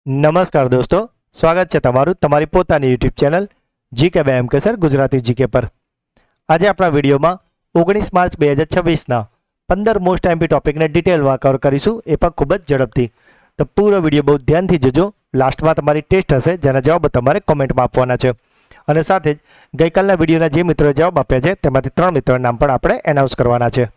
નમસ્કાર દોસ્તો, સ્વાગત છે તમારું તમારી પોતાની યુટ્યુબ ચેનલ જીકે બે એમ કે સર ગુજરાતી જીકે પર. આજે આપણા વિડીયોમાં 19 માર્ચ 2026ના 15 મોસ્ટ એમપી ટોપિકને ડિટેલમાં કવર કરીશું, એ પણ ખૂબ જ ઝડપથી. તો પૂરો વિડીયો બહુ ધ્યાનથી જોજો. લાસ્ટમાં તમારી ટેસ્ટ હશે જેના જવાબ તમારે કોમેન્ટમાં આપવાના છે. અને સાથે જ ગઈકાલના વિડીયોના જે મિત્રોએ જવાબ આપ્યા છે તેમાંથી 3 મિત્રોના નામ પણ આપણે એનાઉન્સ કરવાના છે.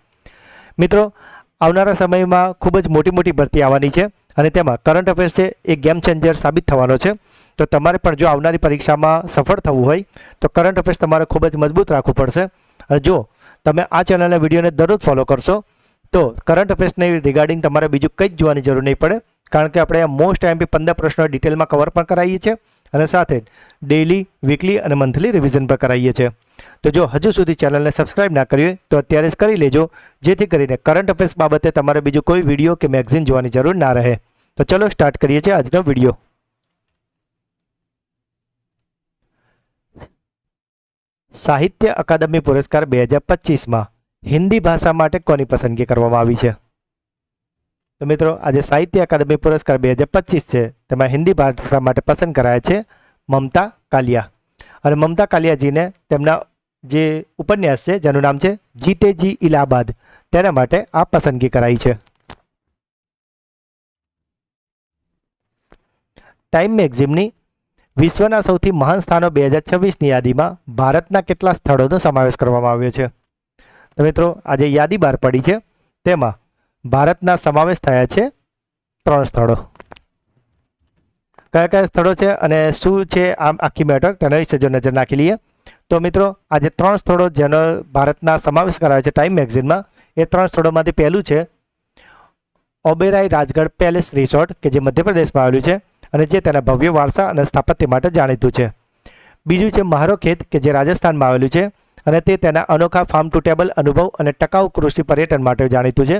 મિત્રો, આવનારા સમયમાં ખૂબ જ મોટી ભરતી આવવાની છે અને તેમાં કરંટ અફેર્સ છે એ ગેમ ચેન્જર સાબિત થવાનો છે. તો તમારે પણ જો આવનારી પરીક્ષામાં સફળ થવું હોય તો કરંટ અફેર્સ તમારે ખૂબ જ મજબૂત રાખવું પડશે. અને જો તમે આ ચેનલના વિડીયોને દરરોજ ફોલો કરશો તો કરંટ અફેર્સને રિગાર્ડિંગ તમારે બીજું કંઈ જ જોવાની જરૂર નહીં પડે, કારણ કે આપણે મોસ્ટ એમપી 15 પ્રશ્નો ડિટેલમાં કવર પણ કરાવીએ છીએ અને સાથે જ ડેઇલી, વીકલી અને મંથલી રિવિઝન પણ કરાવીએ છીએ. તો જો હજુ સુધી ચેનલને સબસ્ક્રાઇબ ના કરી હોય તો અત્યારે જ કરી લેજો, જેથી કરીને કરંટ અફેર્સ બાબતે તમારે બીજું કોઈ વિડીયો કે મેગઝીન જોવાની જરૂર ના રહે. તો ચલો સ્ટાર્ટ કરીએ છીએ આજનો વિડીયો. સાહિત્ય અકાદમી પુરસ્કાર 2025માં હિન્દી ભાષા માટે કોની પસંદગી કરવામાં આવી છે? તો મિત્રો, આજે સાહિત્ય અકાદમી પુરસ્કાર 2025 છે તેમાં હિન્દી ભાષા માટે પસંદ કરાયા છે મમતા કાલિયા. અને મમતા કાલિયાજીને તેમના જે ઉપન્યાસ છે જેનું નામ છે જીતે જી ઇલાહાબાદ, તેના માટે આ પસંદગી કરાઈ છે. ટાઈમ મેગઝીનની વિશ્વના સૌથી મહાન સ્થાનો 2026ની યાદીમાં ભારતના કેટલા સ્થળોનો સમાવેશ કરવામાં આવ્યો છે? તો મિત્રો, આજે યાદી બહાર પડી છે તેમાં ભારતના સમાવેશ થયા છે 3 સ્થળો. કયા કયા સ્થળો છે અને શું છે આમ આખી મેટર, તેના વિશે જો નજર નાખી લઈએ તો મિત્રો, આજે 3 સ્થળો જેનો ભારતના સમાવેશ કરાયો છે ટાઈમ મેગઝીનમાં, એ 3 સ્થળોમાંથી પહેલું છે ઓબેરાય રાજગઢ પેલેસ રિસોર્ટ કે જે મધ્યપ્રદેશમાં આવેલું છે અને જે તેના ભવ્ય વારસા અને સ્થાપત્ય માટે જાણીતું છે. બીજું છે મારો ખેત કે જે રાજસ્થાનમાં આવેલું છે અને તે તેના અનોખા ફાર્મ ટુ ટેબલ અનુભવ અને ટકાઉ કૃષિ પર્યટન માટે જાણીતું છે.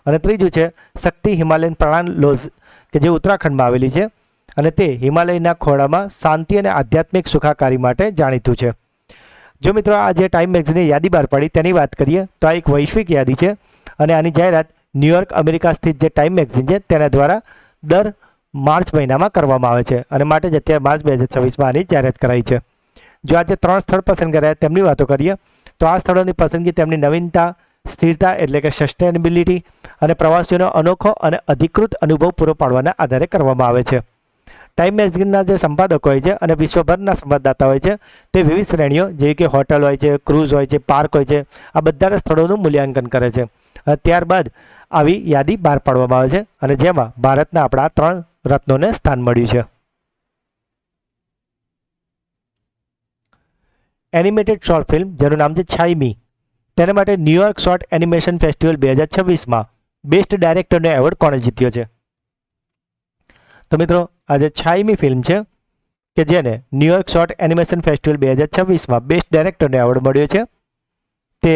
અને ત્રીજું છે શક્તિ હિમાલયન પ્રાણ લોજ કે જે ઉત્તરાખંડમાં આવેલી છે અને તે હિમાલયના ખોળામાં શાંતિ અને આધ્યાત્મિક સુખાકારી માટે જાણીતું છે. જો મિત્રો, આ જે ટાઈમ મેગઝીનની યાદી બહાર પડી તેની વાત કરીએ તો આ એક વૈશ્વિક યાદી છે અને આની જાહેરાત ન્યુયોર્ક અમેરિકા સ્થિત જે ટાઈમ મેગઝીન છે તેના દ્વારા દર માર્ચ મહિનામાં કરવામાં આવે છે અને માટે જ અત્યારે માર્ચ 2026માં આની જાહેરાત કરાઈ છે. જો આજે 3 સ્થળ પસંદ કરાયા તેમની વાતો કરીએ તો આ સ્થળોની પસંદગી તેમની નવીનતા, સ્થિરતા એટલે કે સસ્ટેનેબિલિટી અને પ્રવાસીઓનો અનોખો અને અધિકૃત અનુભવ પૂરો પાડવાના આધારે કરવામાં આવે છે. ટાઈમ મેગઝીનના જે સંપાદકો હોય છે અને વિશ્વભરના સંવાદદાતા હોય છે તે વિવિધ શ્રેણીઓ જેવી કે હોટલ હોય છે, ક્રૂઝ હોય છે, પાર્ક હોય છે, આ બધા સ્થળોનું મૂલ્યાંકન કરે છે. ત્યારબાદ આવી યાદી બહાર પાડવામાં આવે છે અને જેમાં ભારતના આપણા 3 રત્નોને સ્થાન મળ્યું છે. એનિમેટેડ શોર્ટ ફિલ્મ જેનું નામ છે છાઈમી, તેના માટે ન્યુયોર્ક શોર્ટ એનિમેશન ફેસ્ટિવલ 2026માં બેસ્ટ ડાયરેક્ટરનો એવોર્ડ કોણે જીત્યો છે? તો મિત્રો, આજે છાઈમી ફિલ્મ છે કે જેને ન્યુયોર્ક શોર્ટ એનિમેશન ફેસ્ટિવલ 2026માં બેસ્ટ ડાયરેક્ટરનો એવોર્ડ મળ્યો છે. તે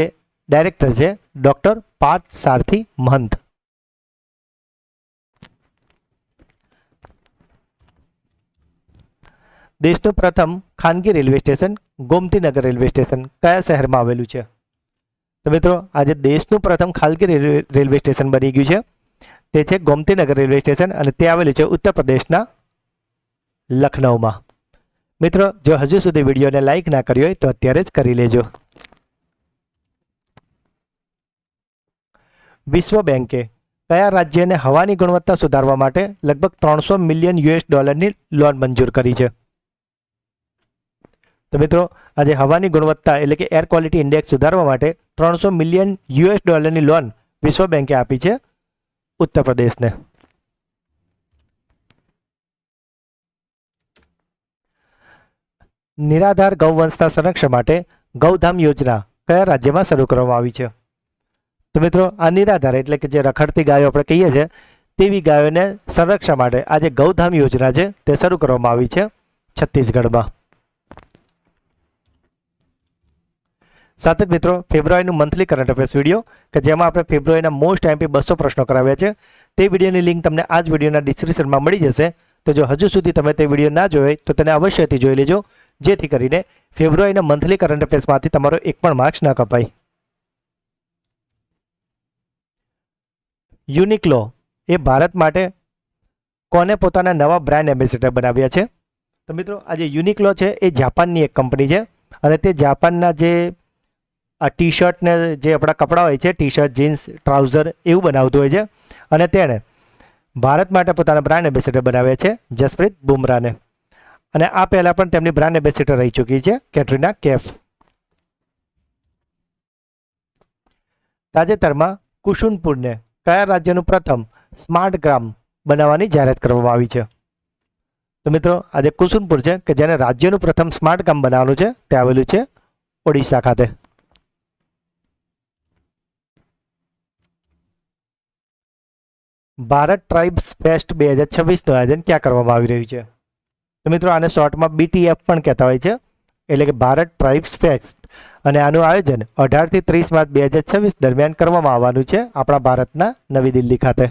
ડાયરેક્ટર છે ડૉક્ટર પાર્થ સારથી મહંત. દેશનું પ્રથમ ખાનગી railway station Gomtinagar railway station કયા શહેરમાં આવેલું છે? તો મિત્રો, આજે દેશનું પ્રથમ ખાનગી રેલવે સ્ટેશન બની ગયું છે તે છે ગોમતીનગર રેલવે સ્ટેશન અને તે આવેલું છે ઉત્તર પ્રદેશના લખનઉમાં. મિત્રો, જો હજુ સુધી વિડીયોને લાઈક ના કરી હોય તો અત્યારે જ કરી લેજો. વિશ્વ બેંકે કયા રાજ્યને હવાની ગુણવત્તા સુધારવા માટે લગભગ $300 મિલિયન લોન મંજૂર કરી છે? તો મિત્રો, આજે હવાની ગુણવત્તા એટલે કે એર ક્વોલિટી ઇન્ડેક્સ સુધારવા માટે $300 મિલિયન લોન વિશ્વ બેંકે આપી છે ઉત્તર પ્રદેશને. નિરાધાર ગૌવંશના સંરક્ષણ માટે ગૌધામ યોજના કયા રાજ્યમાં શરૂ કરવામાં આવી છે? તો મિત્રો, આ નિરાધાર એટલે કે જે રખડતી ગાયો આપણે કહીએ છીએ તેવી ગાયોને સંરક્ષણ માટે આ જે ગૌધામ યોજના છે તે શરૂ કરવામાં આવી છે છત્તીસગઢમાં. સાથે જ મિત્રો, ફેબ્રુઆરીનું મંથલી કરંટ અફેર્સ વિડીયો કે જેમાં આપણે ફેબ્રુઆરીના મોસ્ટ એમપી 200 પ્રશ્નો કરાવ્યા છે તે વિડીયોની લિંક તમને આ જ વિડીયોના ડિસ્ક્રિપ્શનમાં મળી જશે. તો જો હજુ સુધી તમે તે વિડીયો ના જોયો તો તેને અવશ્યથી જોઈ લેજો, જેથી કરીને ફેબ્રુઆરીના મંથલી કરંટ અફેર્સમાંથી તમારો એક પણ માર્ક્સ ન કપાય. યુનિક્લો એ ભારત માટે કોને પોતાના નવા બ્રાન્ડ એમ્બેસેડર બનાવ્યા છે? તો મિત્રો આ જે યુનિક્લો છે એ જાપાનની એક કંપની છે અને તે જાપાનના જે આ ટી શર્ટ ને જે આપણા કપડાં હોય છે, ટી શર્ટ, જીન્સ, ટ્રાઉઝર એવું બનાવતું હોય છે અને તેણે ભારત માટે પોતાના બ્રાન્ડ એમ્બેસેડર બનાવ્યા છે જસપ્રીત બુમરાહને. અને આ પહેલાં પણ તેમની બ્રાન્ડ એમ્બેસેડર રહી ચૂકી છે કેટરીના કૈફ. તાજેતરમાં કુસુનપુરને કયા રાજ્યનું પ્રથમ સ્માર્ટ ગ્રામ બનાવવાની જાહેરાત કરવામાં આવી છે? તો મિત્રો આજે કુસુનપુર છે કે જેને રાજ્યનું પ્રથમ સ્માર્ટ ગામ બનાવવાનું છે તે આવેલું છે ઓડિશા ખાતે. ભારત ટ્રાઇબ્સ ફેસ્ટ 2026નું આયોજન ક્યાં કરવામાં આવી રહ્યું છે? તો મિત્રો આને શોર્ટમાં BTF પણ કહેતા હોય છે, એટલે કે ભારત ટ્રાઇબ્સ ફેસ્ટ. અને આનું આયોજન 18 થી 30 માર્ચ 2026 દરમિયાન કરવામાં આવવાનું છે આપણા ભારતના નવી દિલ્હી ખાતે.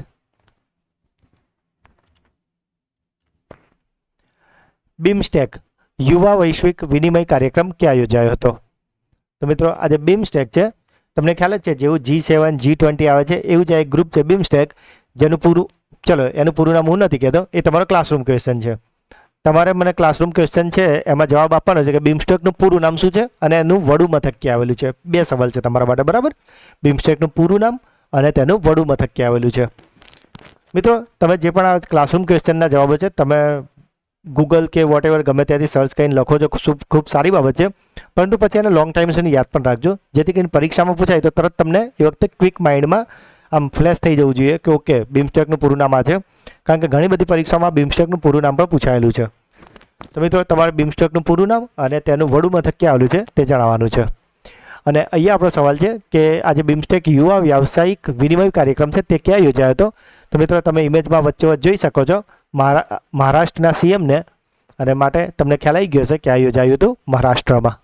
બીમસ્ટેક યુવા વૈશ્વિક વિનિમય કાર્યક્રમ ક્યાં યોજાયો હતો? તો મિત્રો આજે બીમસ્ટેક છે, તમને ખ્યાલ જ છે જેવું G7, G20 આવે છે એવું જ એક ગ્રુપ છે બીમસ્ટેક, જેનું એનું પૂરું નામ હું નથી કહેતો, એ તમારો ક્લાસરૂમ ક્વેશ્ચન છે. તમારે મને ક્લાસરૂમ ક્વેશ્ચન છે એમાં જવાબ આપવાનો છે કે બીમસ્ટેકનું પૂરું નામ શું છે અને એનું વડું મથક ક્યાં આવેલું છે. 2 સવાલ છે તમારા માટે, બરાબર? બીમસ્ટેકનું પૂરું નામ અને તેનું વડું મથક ક્યાં આવેલું છે. મિત્રો તમે જે પણ આ ક્લાસરૂમ ક્વેશ્ચનના જવાબો છે તમે ગૂગલ કે વોટ એવર ગમે ત્યાંથી સર્ચ કરીને લખો છો, ખૂબ સારી બાબત છે, પરંતુ પછી એને લોંગ ટાઈમ સુધી યાદ પણ રાખજો, જેથી કરીને પરીક્ષામાં પૂછાય તો તરત તમને એ વખતે ક્વિક માઇન્ડમાં આમ ફ્લેશ થઈ જવું જોઈએ કે ઓકે બીમસ્ટેકનું પૂરું નામ આ છે, કારણ કે ઘણી બધી પરીક્ષામાં બીમસ્ટેકનું પૂરું નામ પણ પૂછાયેલું છે. તો મિત્રો તમારે બીમસ્ટેકનું પૂરું નામ અને તેનું વડું મથક ક્યાં આવેલું છે તે જણાવવાનું છે. અને અહીંયા આપણો સવાલ છે કે આજે બીમસ્ટેક યુવા વ્યાવસાયિક વિનિમય કાર્યક્રમ છે તે ક્યાં યોજાયો હતો? તો મિત્રો તમે ઇમેજમાં વચ્ચોવચ્ચ જોઈ શકો છો મહારાષ્ટ્રના CMને, અને માટે તમને ખ્યાલ આવી ગયો છે ક્યાં યોજાયું હતું? મહારાષ્ટ્રમાં.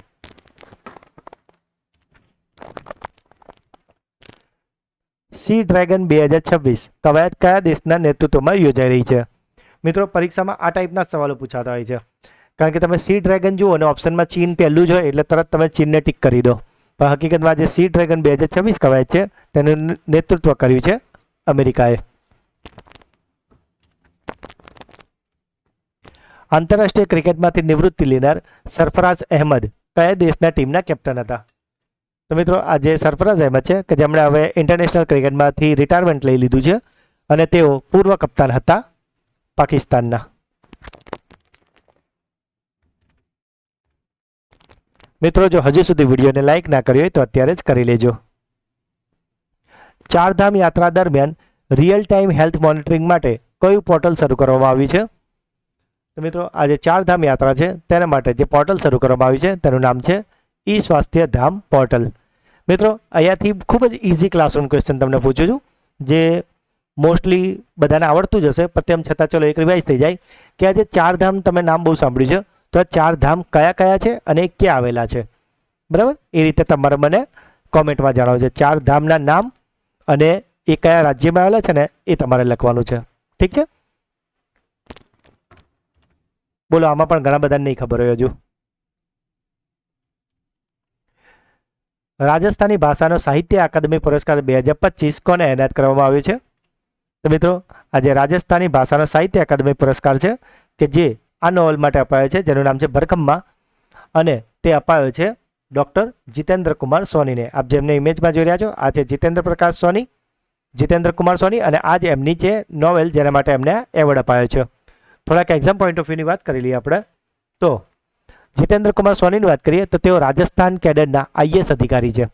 સી ડ્રેગન 2026 કવાયત કયા દેશના નેતૃત્વમાં યોજાઈ રહી છે? મિત્રો પરીક્ષામાં આ ટાઈપના સવાલો પૂછાતા હોય છે, કારણ કે તમે સી ડ્રેગન જુઓ અને ઓપ્શનમાં ચીન પહેલું જ હોય એટલે તરત તમે ચીનને ટીક કરી દો, પણ હકીકતમાં જે સી ડ્રેગન 2026 કવાયત છે તેનું નેતૃત્વ કર્યું છે અમેરિકાએ. આંતરરાષ્ટ્રીય ક્રિકેટમાંથી નિવૃત્તિ લેનાર સરફરાઝ અહેમદ કયા દેશના ટીમના કેપ્ટન હતા? તો મિત્રો આ જે સરફરાઝ અહેમદ છે કે જેમણે હવે ઇન્ટરનેશનલ ક્રિકેટમાંથી રિટાયરમેન્ટ લઈ લીધું છે અને તેઓ પૂર્વ કપ્તાન હતા પાકિસ્તાનના. મિત્રો જો હજુ સુધી વિડીયોને લાઇક ના કરી હોય તો અત્યારે જ કરી લેજો. ચારધામ યાત્રા દરમિયાન રિયલ ટાઈમ હેલ્થ મોનિટરિંગ માટે કયું પોર્ટલ શરૂ કરવામાં આવ્યું છે? તો મિત્રો આ જે ચારધામ યાત્રા છે તેના માટે જે પોર્ટલ શરૂ કરવામાં આવ્યું છે તેનું નામ છે ઈ સ્વાસ્થ્ય ધામ પોર્ટલ. મિત્રો અહીંયાથી ખૂબ જ ઇઝી ક્લાસરૂમ ક્વેશ્ચન તમને પૂછું છું, જે મોસ્ટલી બધાને આવડતું જ હશે, પણ તેમ છતાં ચલો એક રિવાઇઝ થઈ જાય કે આ જે ચારધામ તમે નામ બહુ સાંભળ્યું છે, તો આ ચારધામ કયા કયા છે અને એ ક્યાં આવેલા છે, બરાબર? એ રીતે તમારે મને કોમેન્ટમાં જણાવજો ચારધામના નામ અને એ કયા રાજ્યમાં આવેલા છે ને એ તમારે લખવાનું છે, ઠીક છે? બોલો, આમાં પણ ઘણા બધાને નહીં ખબર હોય હજુ. રાજસ્થાની ભાષાનો સાહિત્ય અકાદમી પુરસ્કાર 2025 કોને એનાયત કરવામાં આવ્યો છે? તો મિત્રો આજે રાજસ્થાની ભાષાનો સાહિત્ય અકાદમી પુરસ્કાર છે કે જે આ નોવેલ માટે અપાયો છે, જેનું નામ છે ભરખમ્મા, અને તે અપાયો છે ડૉક્ટર જીતેન્દ્ર કુમાર સોનીને. આપ જેમને ઇમેજમાં જોઈ રહ્યા છો આ છે જીતેન્દ્ર કુમાર સોની, અને આ જ એમની છે નોવેલ જેના માટે એમને એવોર્ડ અપાયો છે. થોડાક એક્ઝામ પોઈન્ટ ઓફ વ્યૂની વાત કરી લઈએ આપણે. તો જીતેન્દ્ર કુમાર સોનીની વાત કરીએ તો તેઓ રાજસ્થાન કેડરના IAS અધિકારી છે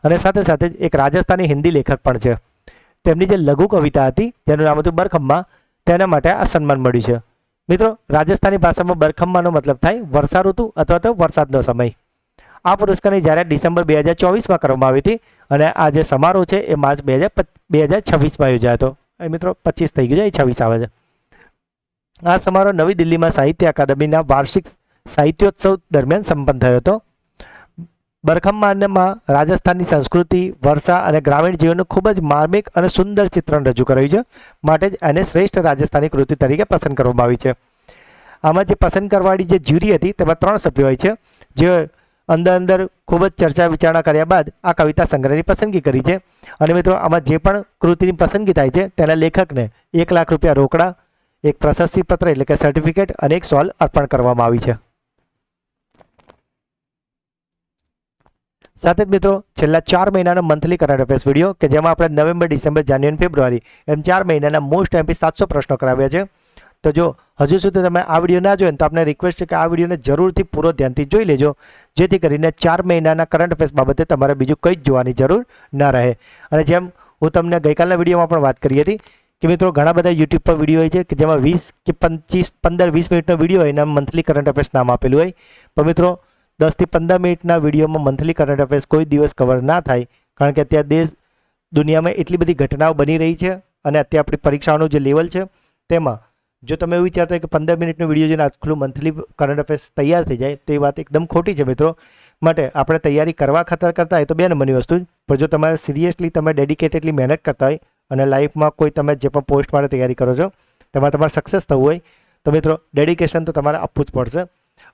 અને સાથે સાથે જ એક રાજસ્થાની હિન્દી લેખક પણ છે. તેમની જે લઘુ કવિતા હતી જેનું નામ હતું બરખમ્મા, તેના માટે આ સન્માન મળ્યું છે. મિત્રો રાજસ્થાની ભાષામાં બરખમ્માનો મતલબ થાય વર્ષા ઋતુ અથવા તો વરસાદનો સમય. આ પુરસ્કારની જાહેરાત ડિસેમ્બર 2024માં કરવામાં આવી હતી અને આ જે સમારોહ છે એ માર્ચ 2026માં યોજાયો હતો. મિત્રો 25 થઈ ગયું છે, 26 આવે છે. આ સમારોહ નવી દિલ્હીમાં સાહિત્ય અકાદમીના વાર્ષિક સાહિત્યોત્સવ દરમિયાન સંપન્ન થયો હતો. બરખમ્મામાં રાજસ્થાનની સંસ્કૃતિ, વર્ષા અને ગ્રામીણ જીવનનું ખૂબ જ માર્મિક અને સુંદર ચિત્રણ રજૂ કરાયું છે, માટે જ એને શ્રેષ્ઠ રાજસ્થાની કૃતિ તરીકે પસંદ કરવામાં આવી છે. આમાં જે પસંદ કરવાવાળી જે જ્યુરી હતી તેમાં 3 સભ્યો હોય છે, જે અંદર ખૂબ જ ચર્ચા વિચારણા કર્યા બાદ આ કવિતા સંગ્રહની પસંદગી કરી છે. અને મિત્રો આમાં જે પણ કૃતિની પસંદગી થાય છે તેના લેખકને ₹1 લાખ રોકડા, એક પ્રશસ્તિપત્ર એટલે કે સર્ટિફિકેટ અને એક શોલ અર્પણ કરવામાં આવી છે. સાથે જ મિત્રો છેલ્લા 4 મહિનાનો મંથલી કરંટ અફેર્સ વિડીયો કે જેમાં આપણે નવેમ્બર, ડિસેમ્બર, જાન્યુઆરી, ફેબ્રુઆરી એમ 4 મહિનાના મોસ્ટ એમપી 700 પ્રશ્નો કરાવ્યા છે. તો જો હજુ સુધી તમે આ વિડીયો ના જોયો તો આપણે રિક્વેસ્ટ છે કે આ વિડીયોને જરૂરથી પૂરો ધ્યાનથી જોઈ લેજો, જેથી કરીને 4 મહિનાના કરંટ અફેર્સ બાબતે તમારે બીજું કંઈ જ જોવાની જરૂર ન રહે. અને જેમ હું તમને ગઈકાલના વિડીયોમાં પણ વાત કરી હતી કે મિત્રો ઘણા બધા યુટ્યુબ પર વિડીયો હોય છે કે જેમાં 20 કે 25, 15, 20 મિનિટનો વિડીયો હોય એના મંથલી કરંટ અફેર્સ નામ આપેલું હોય, પણ મિત્રો 10 થી 15 મિનિટના વિડીયોમાં મંથલી કરંટ અફેર્સ કોઈ દિવસ કવર ના થાય, કારણ કે અત્યારે દેશ દુનિયામાં એટલી બધી ઘટનાઓ બની રહી છે અને અત્યારે આપણી પરીક્ષાઓનું જે લેવલ છે તેમાં જો તમે એવું વિચારતા હોય કે 15 મિનિટનો વિડીયો જોઈને આટલું મંથલી કરંટ અફેર્સ તૈયાર થઈ જાય તો એ વાત એકદમ ખોટી છે મિત્રો. માટે આપણે તૈયારી કરવા ખાતર કરતા હોય તો 2 નંબરની વસ્તુ જ, પણ જો તમે સિરિયસલી તમે ડેડિકેટેડલી મહેનત કરતા હોય અને લાઈફમાં કોઈ તમે જે પણ પોસ્ટ માટે તૈયારી કરો છો તમારે સક્સેસ થવું હોય તો મિત્રો ડેડિકેશન તો તમારે આપવું જ પડશે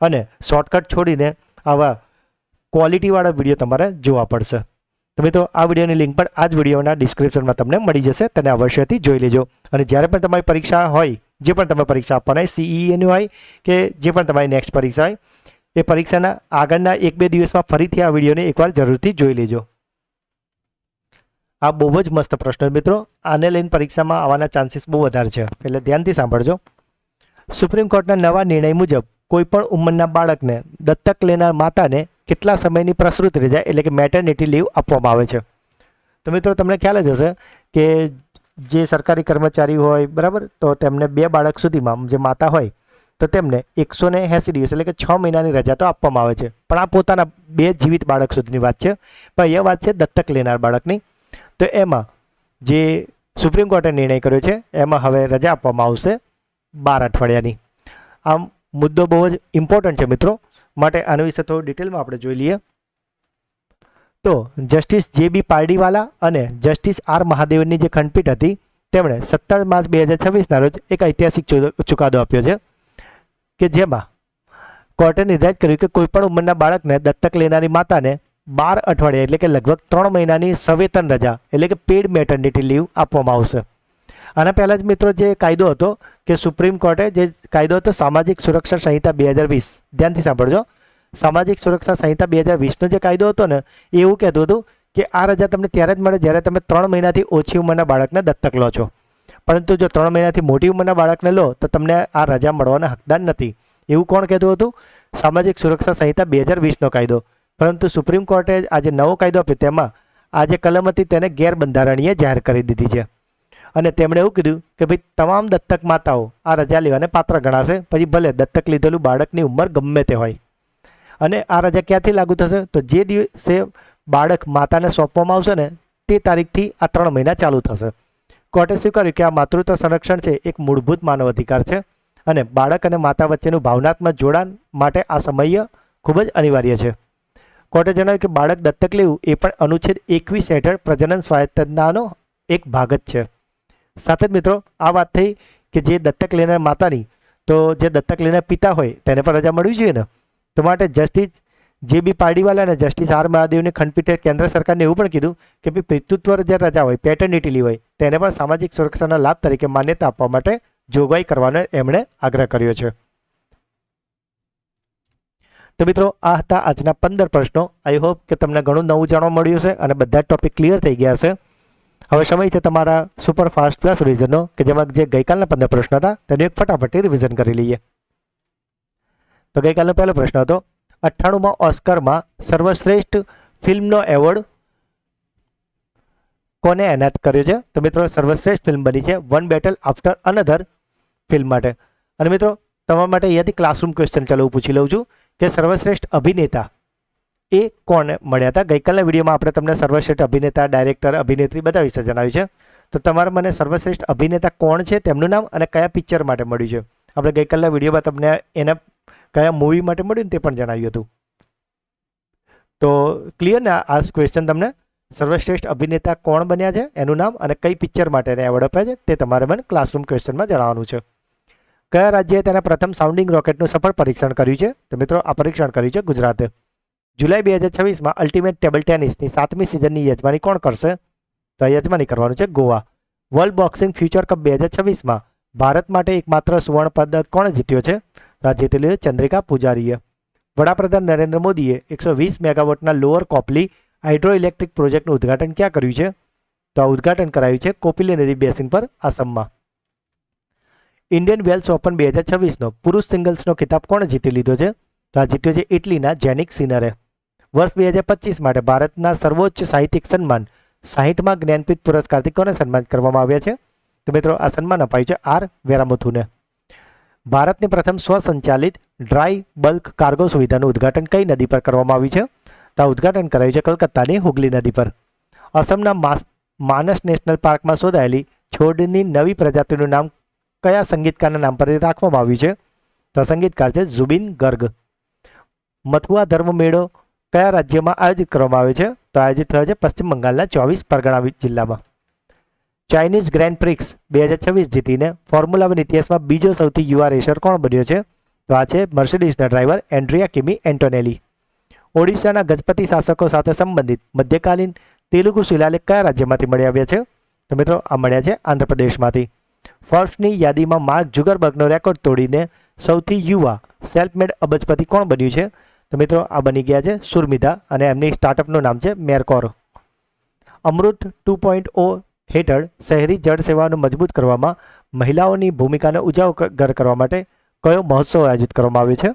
અને શોર્ટકટ છોડીને આવા ક્વોલિટીવાળા વિડીયો તમારે જોવા પડશે. તો મિત્રો આ વિડીયોની લિંક પણ આ જ વિડીયોના ડિસ્ક્રિપ્શનમાં તમને મળી જશે, તેને અવશ્યથી જોઈ લેજો. અને જ્યારે પણ તમારી પરીક્ષા હોય, જે પણ તમે પરીક્ષા આપવાના હોય, CEની હોય કે જે પણ તમારી નેક્સ્ટ પરીક્ષા હોય, એ પરીક્ષાના આગળના 1-2 દિવસમાં ફરીથી આ વિડીયોને એકવાર જરૂરથી જોઈ લેજો. આ બહુ જ મસ્ત પ્રશ્ન મિત્રો, આને લઈને પરીક્ષામાં આવવાના ચાન્સીસ બહુ વધારે છે, એટલે ધ્યાનથી સાંભળજો. સુપ્રીમ કોર્ટના નવા નિર્ણય મુજબ કોઈપણ ઉંમરના બાળકને દત્તક લેનાર માતાને કેટલા સમયની પ્રસૂતિ રજા એટલે કે મેટર્નિટી લીવ આપવામાં આવે છે. તો મિત્રો તમને ખ્યાલ જ હશે કે જે સરકારી કર્મચારી હોય બરાબર, તો તેમને 2 બાળક સુધીમાં જે માતા હોય તો તેમને 180 દિવસ એટલે કે 6 મહિનાની રજા તો આપવામાં આવે છે, પણ આ પોતાના 2 જીવિત બાળક સુધીની વાત છે. પણ એ વાત છે દત્તક લેનાર બાળકની. તો એમાં જે સુપ્રીમ કોર્ટે નિર્ણય કર્યો છે એમાં હવે રજા આપવામાં આવશે 12 અઠવાડિયાની. આમ મુદ્દો બહુ જ ઇમ્પોર્ટન્ટ છે મિત્રો, માટે આના વિશે થોડું ડિટેલમાં આપણે જોઈ લઈએ. તો જસ્ટિસ JB પારડીવાલા અને જસ્ટિસ R મહાદેવનની જે ખંડપીઠ હતી તેમણે 17 માર્ચ 2026ના રોજ એક ઐતિહાસિક ચુકાદો આપ્યો છે કે જેમાં કોર્ટે નિર્ધારિત કર્યું કે કોઈપણ ઉંમરના બાળકને દત્તક લેનારી માતાને 12 અઠવાડિયા એટલે કે લગભગ 3 મહિનાની સવેતન રજા એટલે કે પેડ મેટર્નિટી લીવ આપવામાં આવશે. આના પહેલાં જ મિત્રો જે કાયદો હતો કે સુપ્રીમ કોર્ટે જે કાયદો હતો સામાજિક સુરક્ષા સંહિતા 2020, ધ્યાનથી સાંભળજો, સામાજિક સુરક્ષા સંહિતા 2020નો જે કાયદો હતો ને એ એવું કહેતું હતું કે આ રજા તમને ત્યારે જ મળે જ્યારે તમે 3 મહિનાથી ઓછી ઉંમરના બાળકને દત્તક લો છો, પરંતુ જો 3 મહિનાથી મોટી ઉંમરના બાળકને લો તો તમને આ રજા મળવાના હકદાર નથી. એવું કોણ કહેતું હતું? સામાજિક સુરક્ષા સંહિતા 2020નો કાયદો. પરંતુ સુપ્રીમ કોર્ટે આ જે નવો કાયદો આપ્યો તેમાં આ જે કલમ હતી તેને ગેરબંધારણીય જાહેર કરી દીધી છે અને તેમણે એવું કીધું કે ભાઈ તમામ દત્તક માતાઓ આ રજા લેવાને પાત્ર ગણાશે, પછી ભલે દત્તક લીધેલું બાળકની ઉંમર ગમે તે હોય. અને આ રજા ક્યાંથી લાગુ થશે? તો જે દિવસે બાળક માતાને સોંપવામાં આવશે ને તે તારીખથી આ 3 મહિના ચાલુ થશે. કોર્ટે સ્વીકાર્યું કે આ માતૃત્વ સંરક્ષણ છે એક મૂળભૂત માનવ અધિકાર છે અને બાળક અને માતા વચ્ચેનું ભાવનાત્મક જોડાણ માટે આ સમય ખૂબ જ અનિવાર્ય છે. કોર્ટે જણાવ્યું કે બાળક દત્તક લેવું એ પણ અનુચ્છેદ 21 હેઠળ પ્રજનન સ્વાયત્તતાનો એક ભાગ જ છે. સાથે જ મિત્રો આ વાત થઈ કે જે દત્તક લેનાર માતાની, તો જે દત્તક લેનાર પિતા હોય તેને પણ રજા મળવી જોઈએ ને, તો માટે જસ્ટિસ JB પારડીવાલા અને જસ્ટિસ R મહાદેવની ખંડપીઠે કેન્દ્ર સરકારને એવું પણ કીધું કે ભાઈ પિતૃત્વ જે રજા હોય, પેટર્નિટી લીવ હોય, તેને પણ સામાજિક સુરક્ષાના લાભ તરીકે માન્યતા આપવા માટે જોગવાઈ કરવાનો એમણે આગ્રહ કર્યો છે. તો મિત્રો આ હતા આજના 15 પ્રશ્નો. આઈ હોપ કે તમને ઘણું નવું જાણવા મળ્યું છે અને બધા ટોપિક ક્લિયર થઈ ગયા છે. હવે સમય છે તમારા સુપર ફાસ્ટ ક્લાસ રિવિઝનનો કે જેમાં જે ગઈકાલના 15 પ્રશ્નો હતા તેનું એક ફટાફટી રિવિઝન કરી લઈએ. તો ગઈકાલનો પહેલો પ્રશ્ન હતો 98માં ઓસ્કરમાં સર્વશ્રેષ્ઠ ફિલ્મનો એવોર્ડ કોને એનાયત કર્યો છે? તો મિત્રો સર્વશ્રેષ્ઠ ફિલ્મ બની છે one battle after another film માટે. અને મિત્રો તમારા માટે અહીંયાથી ક્લાસરૂમ ક્વેશ્ચન ચાલો હું પૂછી લઉં છું કે સર્વશ્રેષ્ઠ અભિનેતા એ કોણ મળ્યા હતા? ગઈકાલના વિડીયોમાં આપણે તમને સર્વશ્રેષ્ઠ અભિનેતા, ડાયરેક્ટર, અભિનેત્રી બધા વિશે જણાવ્યું છે. તો તમારે મને સર્વશ્રેષ્ઠ અભિનેતા કોણ છે તેમનું નામ અને કયા પિક્ચર માટે મળ્યું છે. આપણે ગઈકાલના વિડીયોમાં તમને એના કયા મૂવી માટે મળ્યું ને તે પણ જણાવ્યું હતું. તો ક્લિયર ને આ ક્વેશ્ચન તમને? સર્વશ્રેષ્ઠ અભિનેતા કોણ બન્યા છે એનું નામ અને કઈ પિક્ચર માટે એવોર્ડ અપાય છે તે તમારે મને ક્લાસરૂમ ક્વેશ્ચનમાં જણાવવાનું છે. કયા રાજ્યએ તેના પ્રથમ સાઉન્ડિંગ રોકેટનું સફળ પરીક્ષણ કર્યું છે? તો મિત્રો આ પરીક્ષણ કર્યું છે ગુજરાતે. જુલાઈ 2026માં અલ્ટિમેટ ટેબલ ટેનિસની 7મી સિઝનની યજમાની કોણ કરશે? તો આ યજમાની કરવાનું છે Goa. World boxing future cup 2026માં ભારત માટે એકમાત્ર સુવર્ણ પદક કોણે જીત્યો છે? તો આ જીતેલું છે ચંદ્રિકા પૂજારીએ. વડાપ્રધાન નરેન્દ્ર મોદીએ 120 મેગાવોટના લોઅર કોપલી હાઇડ્રો ઇલેક્ટ્રિક પ્રોજેક્ટનું ઉદ્ઘાટન ક્યાં કર્યું છે? તો આ ઉદ્ઘાટન કરાયું છે કોપિલી નદી બેસિન પર આસામમાં. ઇન્ડિયન વેલ્સ ઓપન 2026નો પુરુષ સિંગલ્સનો ખિતાબ કોણે જીતી લીધો છે? તો આ જીત્યો છે ઇટલીના જેનિક સિનરે. વર્ષ 2025 માટે ભારતના સર્વોચ્ચ સાહિત્યિક સન્માન 60મા જ્ઞાનપીઠ પુરસ્કારથી કોને સન્માનિત કરવામાં આવ્યા છે? તો મિત્રો આ સન્માન અપાયું છે આર વેરામુથુને. ભારતની પ્રથમ સ્વસંચાલિત ડ્રાય બલ્ક કાર્ગો સુવિધાનું ઉદ્ઘાટન કઈ નદી પર કરવામાં આવ્યું છે? તો આ ઉદ્ઘાટન કરાયું છે કલકત્તાની હુગલી નદી પર. અસમના માનસ નેશનલ પાર્કમાં શોધાયેલી છોડની નવી પ્રજાતિનું નામ કયા સંગીતકારના નામ પર રાખવામાં આવ્યું છે? તો સંગીતકાર છે ઝુબિન ગર્ગ. મથુઆ ધર્મ મેળો કયા રાજ્યમાં આયોજિત કરવામાં આવ્યો છે? તો આયોજિત થયો છે પશ્ચિમ બંગાળના 24 પરગણા જિલ્લામાં. ચાઇનીઝ ગ્રેન્ડ પ્રિક્સ 2026 જીતીને ફોર્મ્યુલા 1 ઇતિહાસમાં બીજો સૌથી યુવા રેસર કોણ બન્યો છે? તો આ છે મર્સિડીઝના ડ્રાઈવર એન્ડ્રિયા કિમી એન્ટોનેલી. ઓડિશાના ગજપતિ શાસકો સાથે સંબંધિત મધ્યકાલીન તેલુગુ શિલાલેખ કયા રાજ્યમાંથી મળી આવ્યા છે? તો મિત્રો આ મળ્યા છે આંધ્રપ્રદેશમાંથી. ફોર્બ્સની યાદીમાં માર્ક ઝુકરબર્ગનો રેકોર્ડ તોડીને સૌથી યુવા સેલ્ફ મેડ અબજપતિ કોણ બન્યું છે? તો મિત્રો આ બની ગયા છે સુરમિધા અને એમની સ્ટાર્ટઅપનું નામ છે મેરકોર. અમૃત 2.0 હેઠળ શહેરી જળ સેવાઓને મજબૂત કરવામાં મહિલાઓની ભૂમિકાને ઉજાગર કરવા માટે કયો મહોત્સવ આયોજિત કરવામાં આવ્યો છે?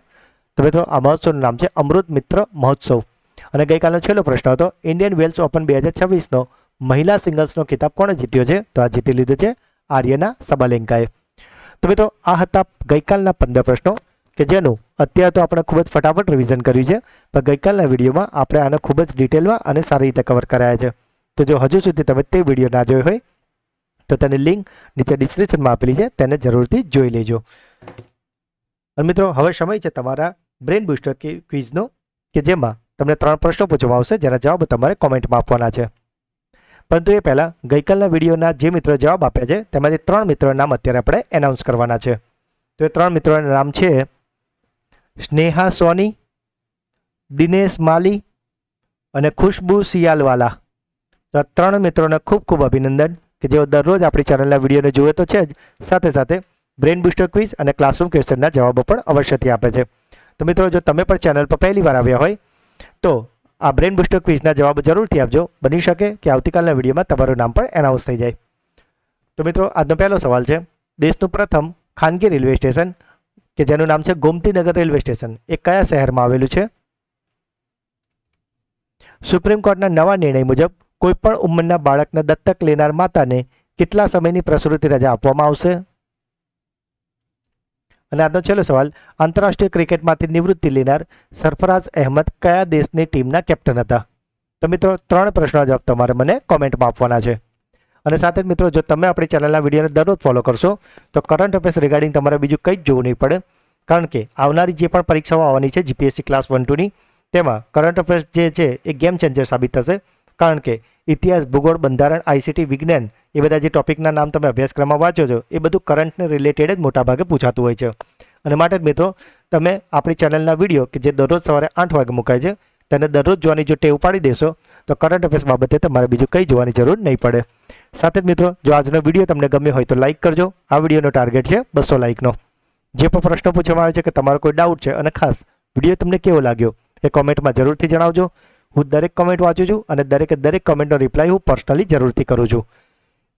તો મિત્રો આ મહોત્સવનું નામ છે અમૃત મિત્ર મહોત્સવ. અને ગઈકાલનો છેલ્લો પ્રશ્ન હતો ઇન્ડિયન વેલ્સ ઓપન 2026નો મહિલા સિંગલ્સનો ખિતાબ કોણે જીત્યો છે? તો આ જીતી લીધો છે આર્યના સબાલેન્કાએ. તો મિત્રો આ હતા ગઈકાલના 15 પ્રશ્નો કે જેનું અત્યારે તો આપણે ખૂબ જ ફટાફટ રિવિઝન કર્યું છે, પણ ગઈકાલના વિડીયોમાં આપણે આને ખૂબ જ ડિટેલમાં અને સારી રીતે કવર કરાયા છે. તો જો હજુ સુધી તમે તે વિડીયો ના જોયો હોય તો તેની લિંક નીચે ડિસ્ક્રિપ્શનમાં આપેલી છે, તેને જરૂરથી જોઈ લેજો. અને મિત્રો હવે સમય છે તમારા બ્રેન બૂસ્ટર ક્વિઝનો કે જેમાં તમને 3 પ્રશ્નો પૂછવામાં આવશે જેના જવાબ તમારે કોમેન્ટમાં આપવાના છે. પરંતુ એ પહેલાં ગઈકાલના વિડીયોના જે મિત્રો જવાબ આપ્યા છે તેમાંથી 3 મિત્રોના નામ અત્યારે આપણે એનાઉન્સ કરવાના છે. તો એ 3 મિત્રોના નામ છે સ્નેહા સોની, દિનેશ માલી અને ખુશ્બુ સિયાલવાલા. તો આ 3 મિત્રોને ખૂબ ખૂબ અભિનંદન કે જેઓ દરરોજ આપણી ચેનલના વિડીયોને જુએ તો છે જ, સાથે સાથે બ્રેન બૂસ્ટર ક્વિઝ અને ક્લાસરૂમ ક્વેશ્ચનના જવાબો પણ અવશ્યથી આપે છે. તો મિત્રો જો તમે પણ ચેનલ પર પહેલી વાર આવ્યા હોય તો આ બ્રેન બૂસ્ટર ક્વિઝના જવાબ જરૂરથી આપજો. બની શકે કે આવતીકાલના વિડીયોમાં તમારું નામ પણ એનાઉન્સ થઈ જાય. તો મિત્રો આજનો પહેલો સવાલ છે દેશનું પ્રથમ ખાનગી રેલવે સ્ટેશન કે જેનું નામ છે ગોમતીનગર રેલવે સ્ટેશન એ કયા શહેરમાં આવેલું છે? સુપ્રીમ કોર્ટના નવા નિર્ણય મુજબ કોઈપણ ઉંમરના બાળકને દત્તક લેનાર માતાને કેટલા સમયની પ્રસૂતિ રજા આપવામાં આવશે? અને આજનો છેલ્લો સવાલ આંતરરાષ્ટ્રીય ક્રિકેટમાંથી નિવૃત્તિ લેનાર સરફરાઝ અહેમદ કયા દેશની ટીમના કેપ્ટન હતા? તો મિત્રો 3 પ્રશ્નોના જવાબ તમારે મને કોમેન્ટમાં આપવાના છે. અને સાથે જ મિત્રો જો તમે આપણી ચેનલના વિડીયોને દરરોજ ફોલો કરશો તો કરંટ અફેર્સ રિગાર્ડિંગ તમારે બીજું કંઈ જ જોવું નહીં પડે, કારણ કે આવનારી જે પણ પરીક્ષાઓ આવવાની છે જીપીએસસી ક્લાસ 1-2ની તેમાં કરંટ અફેર્સ જે છે એ ગેમ ચેન્જર સાબિત થશે. કારણ કે ઇતિહાસ, ભૂગોળ, બંધારણ, આઈસીટી, વિજ્ઞાન એ બધા જે ટોપિકના નામ તમે અભ્યાસક્રમમાં વાંચો છો એ બધું કરંટને રિલેટેડ જ મોટાભાગે પૂછાતું હોય છે. અને માટે જ મિત્રો તમે આપણી ચેનલના વિડીયો કે જે દરરોજ સવારે 8 વાગે મુકાય છે તેને દરરોજ જોવાની જો ટેવ પાડી દેશો તો કરંટ અફેર્સ બાબતે તમારે બીજું કંઈ જોવાની જરૂર નહીં પડે. સાથે જ મિત્રો જો આજનો વિડીયો તમને ગમ્યો હોય તો લાઇક કરજો. આ વિડીયોનો ટાર્ગેટ છે 200 લાઇકનો. જે પણ પ્રશ્નો પૂછવામાં આવે છે કે તમારો કોઈ ડાઉટ છે અને ખાસ વિડીયો તમને કેવો લાગ્યો એ કોમેન્ટમાં જરૂરથી જણાવજો. હું દરેક કોમેન્ટ વાંચું છું અને દરેક કોમેન્ટનો રિપ્લાય હું પર્સનલી જરૂરથી કરું છું.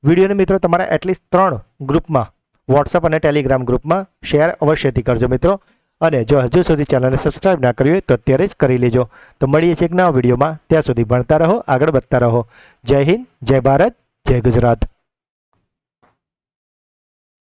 વિડીયોને મિત્રો તમારા એટલીસ્ટ 3 ગ્રુપમાં વોટ્સઅપ અને ટેલિગ્રામ ગ્રુપમાં શેર અવશ્યથી કરજો મિત્રો. અને જો હજુ સુધી ચેનલને સબસ્ક્રાઇબ ના કરી હોય તો અત્યારે જ કરી લેજો. તો મળીએ છીએ એક નવા વિડીયોમાં. ત્યાં સુધી ભણતા રહો, આગળ વધતા રહો. જય હિન્દ, જય ભારત, જય ગુજરાત.